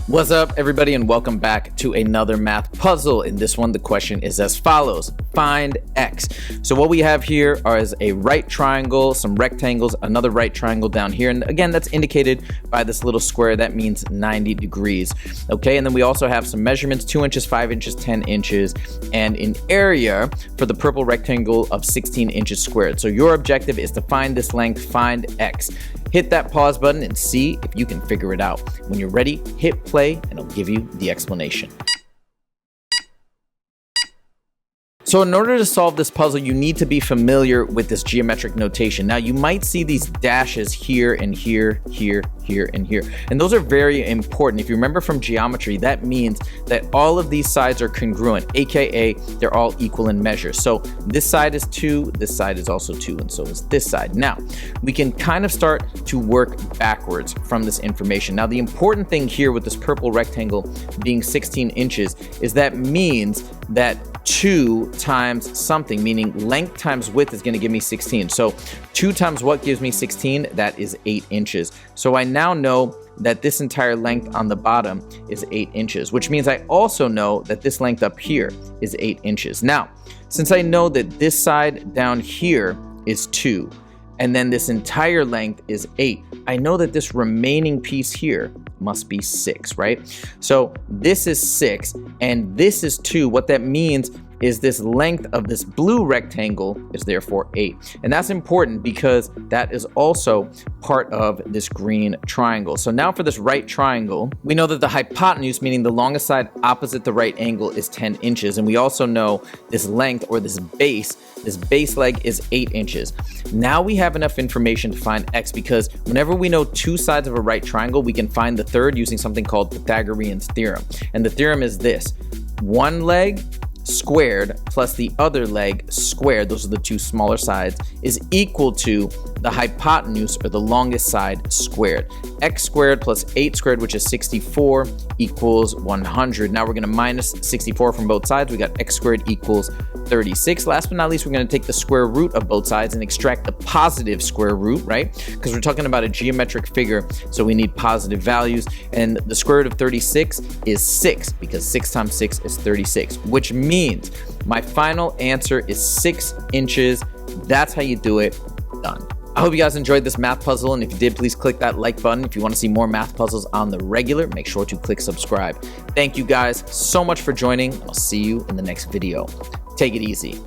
What's up, everybody, and welcome back to another math puzzle. In this one, the question is as follows: find x. So what we have here is a right triangle, some rectangles, another right triangle down here, and again, that's indicated by this little square. That means 90 degrees. Okay, and then we also have some measurements: 2 inches, 5 inches, 10 inches, and an area for the purple rectangle of 16 inches squared. So your objective is to find this length, find x. Hit that pause button and see if you can figure it out. When you're ready, hit play and it'll give you the explanation. So in order to solve this puzzle, you need to be familiar with this geometric notation. Now you might see these dashes here and here, here, here, and here. And those are very important. If you remember from geometry, that means that all of these sides are congruent, AKA they're all equal in measure. So this side is 2, this side is also 2, and so is this side. Now, we can kind of start to work backwards from this information. Now, the important thing here with this purple rectangle being 16 inches is that means that 2 times something, meaning length times width, is going to give me 16. So 2 times what gives me 16? That is 8 inches. So I now know that this entire length on the bottom is 8 inches, which means I also know that this length up here is 8 inches. Now, since I know that this side down here is 2, and then this entire length is 8, I know that this remaining piece here must be 6, right? So this is 6 and this is 2. What that means is this length of this blue rectangle is therefore 8. And that's important because that is also part of this green triangle. So now for this right triangle, we know that the hypotenuse, meaning the longest side opposite the right angle, is 10 inches. And we also know this length, or this base leg, is 8 inches. Now we have enough information to find x, because whenever we know 2 sides of a right triangle, we can find the third using something called Pythagorean's theorem. And the theorem is this: one leg squared plus the other leg squared, those are the 2 smaller sides, is equal to the hypotenuse, or the longest side, squared. X squared plus 8 squared, which is 64, equals 100. Now we're going to minus 64 from both sides. We got x squared equals 36. Last but not least, we're going to take the square root of both sides and extract the positive square root, right? Because we're talking about a geometric figure, so we need positive values. And the square root of 36 is 6, because 6 times 6 is 36, which means my final answer is 6 inches. That's how you do it. Done. I hope you guys enjoyed this math puzzle, and if you did, please click that like button. If you want to see more math puzzles on the regular, make sure to click subscribe. Thank you guys so much for joining. I'll see you in the next video. Take it easy.